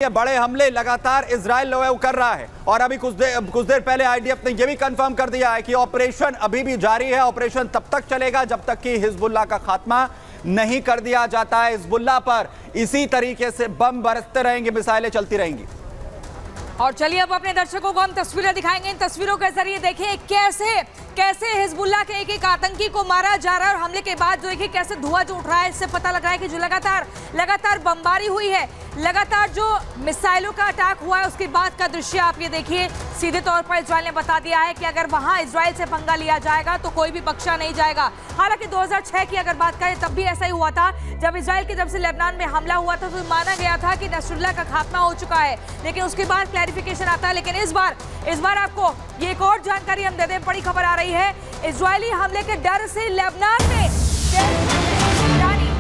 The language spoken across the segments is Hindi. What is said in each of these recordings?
ये बड़े हमले लगातार इजराइल कर रहा है और अभी कुछ देर पहले आईडीएफ ने यह भी कंफर्म कर दिया है कि ऑपरेशन अभी भी जारी है। ऑपरेशन तब तक चलेगा जब तक कि हिजबुल्लाह का खात्मा नहीं कर दिया जाता है। हिजबुल्लाह पर इसी तरीके से बम बरसते रहेंगे, मिसाइलें चलती रहेंगी। और चलिए अब अपने दर्शकों को हम तस्वीरें दिखाएंगे। इन तस्वीरों के जरिए देखिए कैसे हिजबुल्लाह के एक आतंकी को मारा जा रहा है और हमले के बाद जो देखिए कैसे धुआं जो उठ रहा है, इससे पता लग रहा है कि जो लगातार बमबारी हुई है, लगातार जो मिसाइलों का अटैक हुआ है, उसके बाद का दृश्य आप ये देखिए। सीधे तौर पर इजराइल ने बता दिया है कि अगर वहां इजराइल से पंगा लिया जाएगा तो कोई भी बख्शा नहीं जाएगा। हालांकि 2006 की अगर बात करें तब भी ऐसा ही हुआ था। जब इजराइल की तरफ से लेबनान में हमला हुआ था तो माना गया था कि नसरुल्लाह का खात्मा हो चुका है, लेकिन उसके बाद क्लैरिफिकेशन आता है। लेकिन इस बार आपको ये एक और जानकारी हम दे दें। बड़ी खबर आ रही है, इजरायली हमले के डर से लेबनान में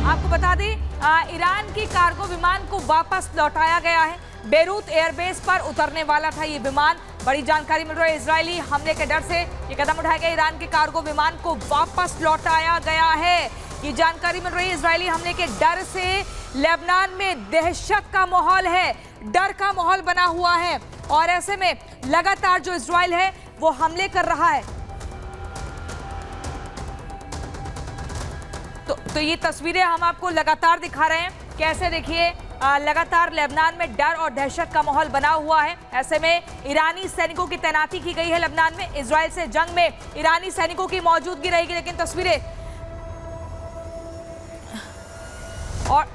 आपको बता दें ईरान की कार्गो विमान को वापस लौटाया गया है। बेरूत एयरबेस पर उतरने वाला था ये विमान। बड़ी जानकारी मिल रही है, इजरायली हमले के डर से ये कदम उठाया गया। ईरान के कार्गो विमान को वापस लौटाया गया है, ये जानकारी मिल रही है। इजरायली हमले के डर से लेबनान में दहशत का माहौल है, डर का माहौल बना हुआ है और ऐसे में लगातार जो इजराइल है वो हमले कर रहा है। तो ये तस्वीरें हम आपको लगातार दिखा रहे हैं। कैसे देखिए लगातार लेबनान में डर और दहशत का माहौल बना हुआ है। ऐसे में ईरानी सैनिकों की तैनाती की गई है लेबनान में। इजराइल से जंग में ईरानी सैनिकों की मौजूदगी रहेगी। लेकिन तस्वीरें और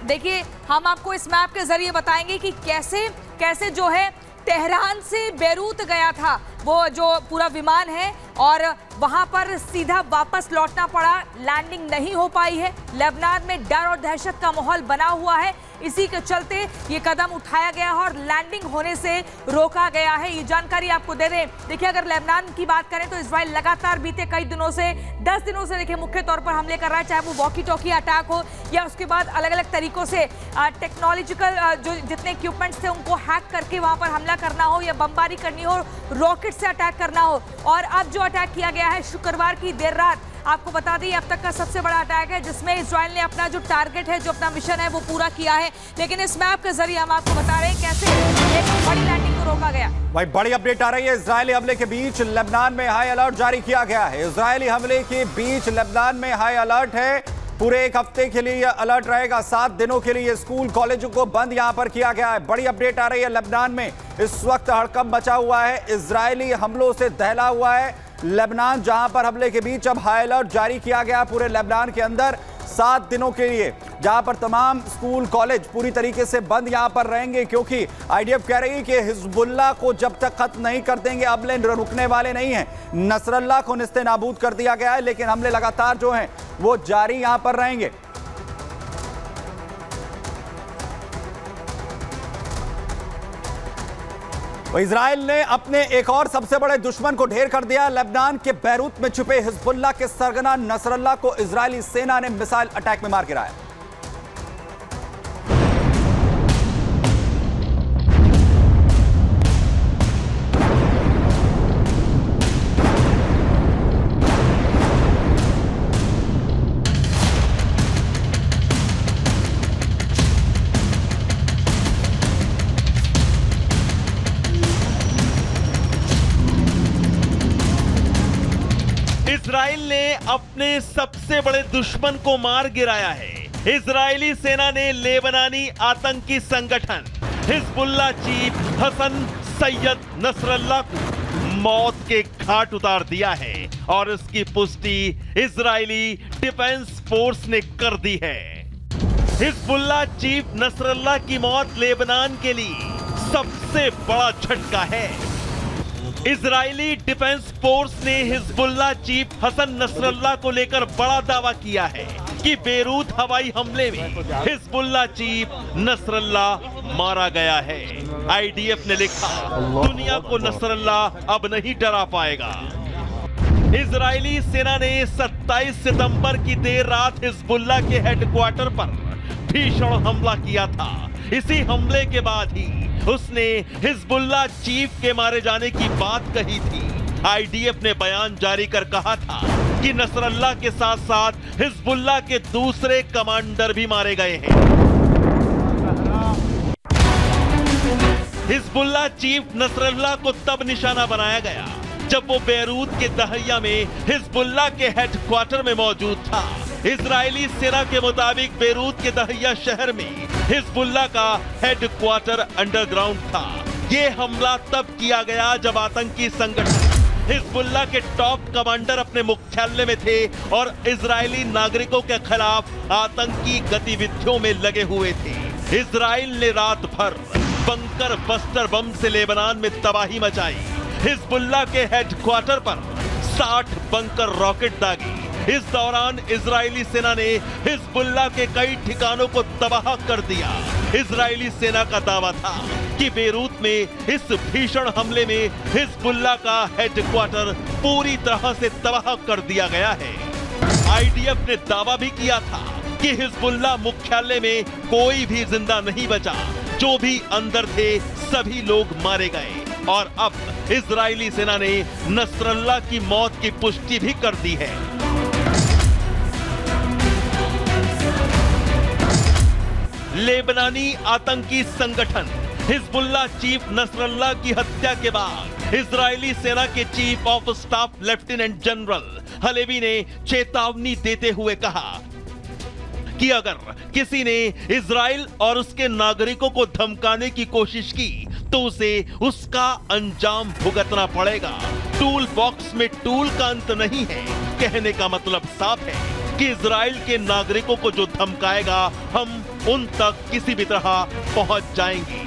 देखिए हम आपको इस मैप के जरिए बताएंगे कि कैसे जो है तेहरान से बेरूत गया था वो जो पूरा विमान है और वहां पर सीधा वापस लौटना पड़ा, लैंडिंग नहीं हो पाई है। लेबनान में डर और दहशत का माहौल बना हुआ है, इसी के चलते ये कदम उठाया गया है और लैंडिंग होने से रोका गया है। ये जानकारी आपको दे दें। देखिए अगर लेबनान की बात करें तो इजराइल लगातार बीते कई दिनों से 10 दिनों से देखिए मुख्य तौर पर हमले कर रहा है, चाहे वो वॉकी टॉकी अटैक हो या उसके बाद अलग अलग तरीकों से टेक्नोलॉजिकल जो जितने इक्विपमेंट्स थे उनको हैक करके वहां पर हमला करना हो या बमबारी करनी हो, रॉकेट से अटैक करना हो। और अब जो अटैक किया गया है शुक्रवार की देर रात, आपको बता दें अब तक का सबसे बड़ा अटैक है जिसमें इजराइल ने अपना जो टारगेट है, जो अपना मिशन है वो पूरा किया है। लेकिन इस मैप के जरिए हम आपको बता रहे हैं कैसे एक बड़ी लैंडिंग को रोका गया। भाई बड़ी अपडेट आ रही है, इजरायली हमले के बीच लेबनान में हाई अलर्ट जारी किया गया है। इजरायली हमले के बीच लेबनान में हाई अलर्ट है। पूरे एक हफ्ते के लिए यह अलर्ट रहेगा। 7 दिनों के लिए स्कूल कॉलेजों को बंद यहां पर किया गया है। बड़ी अपडेट आ रही है, लेबनान में इस वक्त हड़कंप मचा हुआ है। इजरायली हमलों से दहला हुआ है लेबनान, जहां पर हमले के बीच अब हाई अलर्ट जारी किया गया पूरे लेबनान के अंदर 7 दिनों के लिए, जहां पर तमाम स्कूल कॉलेज पूरी तरीके से बंद यहां पर रहेंगे, क्योंकि आईडीएफ कह रही है कि हिजबुल्लाह को जब तक खत्म नहीं कर देंगे हमले रुकने वाले नहीं हैं। नसरल्लाह को निस्ते नाबूद कर दिया गया है, लेकिन हमले लगातार जो हैं वो जारी यहां पर रहेंगे। इजराइल ने अपने एक और सबसे बड़े दुश्मन को ढेर कर दिया। लेबनान के बैरूत में छुपे हिजबुल्लाह के सरगना नसरल्लाह को इजरायली सेना ने मिसाइल अटैक में मार गिराया। इजराइल ने अपने सबसे बड़े दुश्मन को मार गिराया है। इजरायली सेना ने लेबनानी आतंकी संगठन Hezbollah chief Hasan Syed Nasrallah को मौत के घाट उतार दिया है और इसकी पुष्टि इजरायली डिफेंस फोर्स ने कर दी है। हिजबुल्लाह चीफ नसरल्लाह की मौत लेबनान के लिए सबसे बड़ा झटका है। इजरायली डिफेंस फोर्स ने हिजबुल्लाह चीफ हसन नसरल्लाह को लेकर बड़ा दावा किया है कि बेरूत हवाई हमले में हिजबुल्लाह चीफ नसरल्लाह मारा गया है। आईडीएफ ने लिखा, दुनिया को नसरल्लाह अब नहीं डरा पाएगा। इजरायली सेना ने 27 सितंबर की देर रात हिजबुल्लाह के हेडक्वार्टर पर भीषण हमला किया था। इसी हमले के बाद ही उसने हिजबुल्लाह चीफ के मारे जाने की बात कही थी। आईडीएफ ने बयान जारी कर कहा था कि नसरल्लाह के साथ साथ हिजबुल्लाह के दूसरे कमांडर भी मारे गए हैं। हिजबुल्लाह चीफ नसरल्लाह को तब निशाना बनाया गया जब वो बैरूत के दहिया में हिजबुल्लाह के हेडक्वार्टर में मौजूद था। इजरायली सेना के मुताबिक बैरूत के दहिया शहर में हिजबुल्लाह का हेडक्वार्टर अंडरग्राउंड था। ये हमला तब किया गया जब आतंकी संगठन हिजबुल्लाह के टॉप कमांडर अपने मुख्यालय में थे और इजरायली नागरिकों के खिलाफ आतंकी गतिविधियों में लगे हुए थे। इजराइल ने रात भर बंकर बस्टर बम से लेबनान में तबाही मचाई। हिजबुल्लाह के हेडक्वार्टर पर 60 बंकर रॉकेट दागे। इस दौरान इजरायली सेना ने हिजबुल्लाह के कई ठिकानों को तबाह कर दिया। इजरायली सेना का दावा था कि बैरूत में इस भीषण हमले में हिजबुल्लाह का हेडक्वार्टर पूरी तरह से तबाह कर दिया गया है। आईडीएफ ने दावा भी किया था कि हिजबुल्लाह मुख्यालय में कोई भी जिंदा नहीं बचा। जो भी अंदर थे सभी लोग मारे गए। और अब इजरायली सेना ने नसरल्लाह की मौत की पुष्टि भी कर दी है। लेबनानी आतंकी संगठन हिजबुल्लाह चीफ नसरल्लाह की हत्या के बाद इजरायली सेना के chief of staff lieutenant general Halevi ने चेतावनी देते हुए कहा कि अगर किसी ने इजराइल और उसके नागरिकों को धमकाने की कोशिश की तो उसे उसका अंजाम भुगतना पड़ेगा। टूल बॉक्स में टूल का अंत नहीं है। कहने का मतलब साफ है कि इजराइल के नागरिकों को जो धमकाएगा हम उन तक किसी भी तरह पहुंच जाएंगे।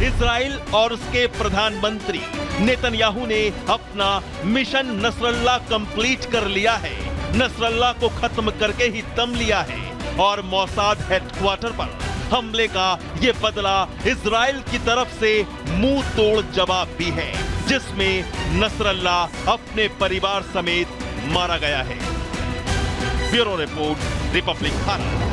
इजराइल और उसके प्रधानमंत्री नेतन्याहू ने अपना मिशन नसरल्लाह कंप्लीट कर लिया है। नसरल्लाह को खत्म करके ही दम लिया है और मोसाद हेडक्वार्टर पर हमले का ये बदला इजराइल की तरफ से मुंह तोड़ जवाब भी है, जिसमें नसरल्लाह अपने परिवार समेत मारा गया है। Bureau report, Republic Bharat.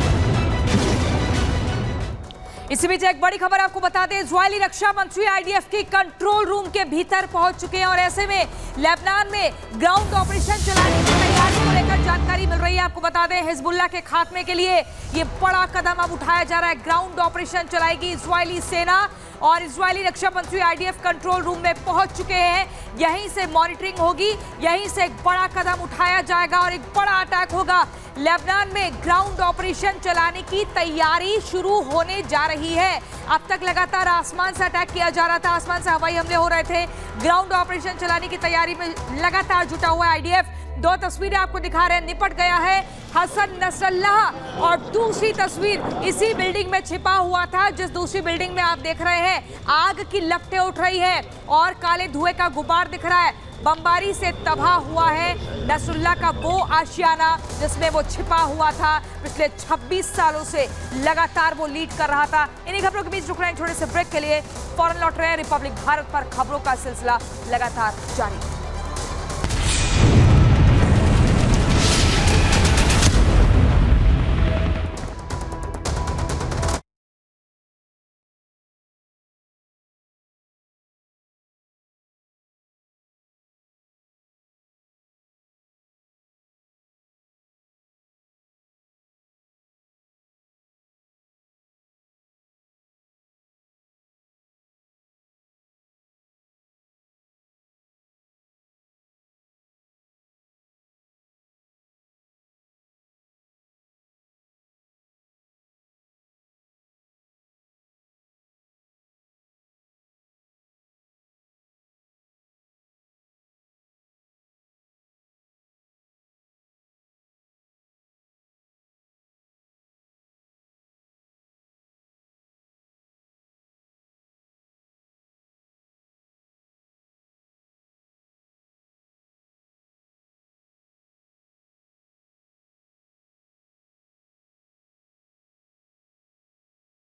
इसी बीच एक बड़ी खबर आपको बता दें, इजरायली रक्षा मंत्री आईडीएफ की कंट्रोल रूम के भीतर पहुंच चुके हैं और ऐसे में लेबनान में ग्राउंड ऑपरेशन चलाने की तैयारी को लेकर जानकारी मिल रही है। आपको बता दें, हिजबुल्लाह के खात्मे के लिए ये बड़ा कदम अब उठाया जा रहा है। ग्राउंड ऑपरेशन चलाएगी इजरायली सेना और इजरायली रक्षा मंत्री आईडीएफ कंट्रोल रूम में पहुंच चुके हैं। यहीं से मॉनिटरिंग होगी, यहीं से एक बड़ा कदम उठाया जाएगा और एक बड़ा अटैक होगा। लेबनान में ग्राउंड ऑपरेशन चलाने की तैयारी शुरू होने जा रही है। अब तक लगातार आसमान से अटैक किया जा रहा था, आसमान से हवाई हमले हो रहे थे। ग्राउंड ऑपरेशन चलाने की तैयारी में लगातार जुटा हुआ है आईडीएफ। दो तस्वीरें आपको दिखा रहे हैं, निपट गया है हसन नसरल्लाह और दूसरी तस्वीर इसी बिल्डिंग में छिपा हुआ था, जिस दूसरी बिल्डिंग में आप देख रहे हैं आग की लपटें उठ रही है और काले धुएं का गुबार दिख रहा है। बमबारी से तबाह हुआ है नसरुल्लाह का वो आशियाना जिसमें वो छिपा हुआ था। पिछले 26 सालों से लगातार वो लीड कर रहा था। इन्हीं खबरों के बीच रुक रहे हैं छोटे से ब्रेक के लिए, फौरन लौट रहे हैं। रिपब्लिक भारत पर खबरों का सिलसिला लगातार जारी।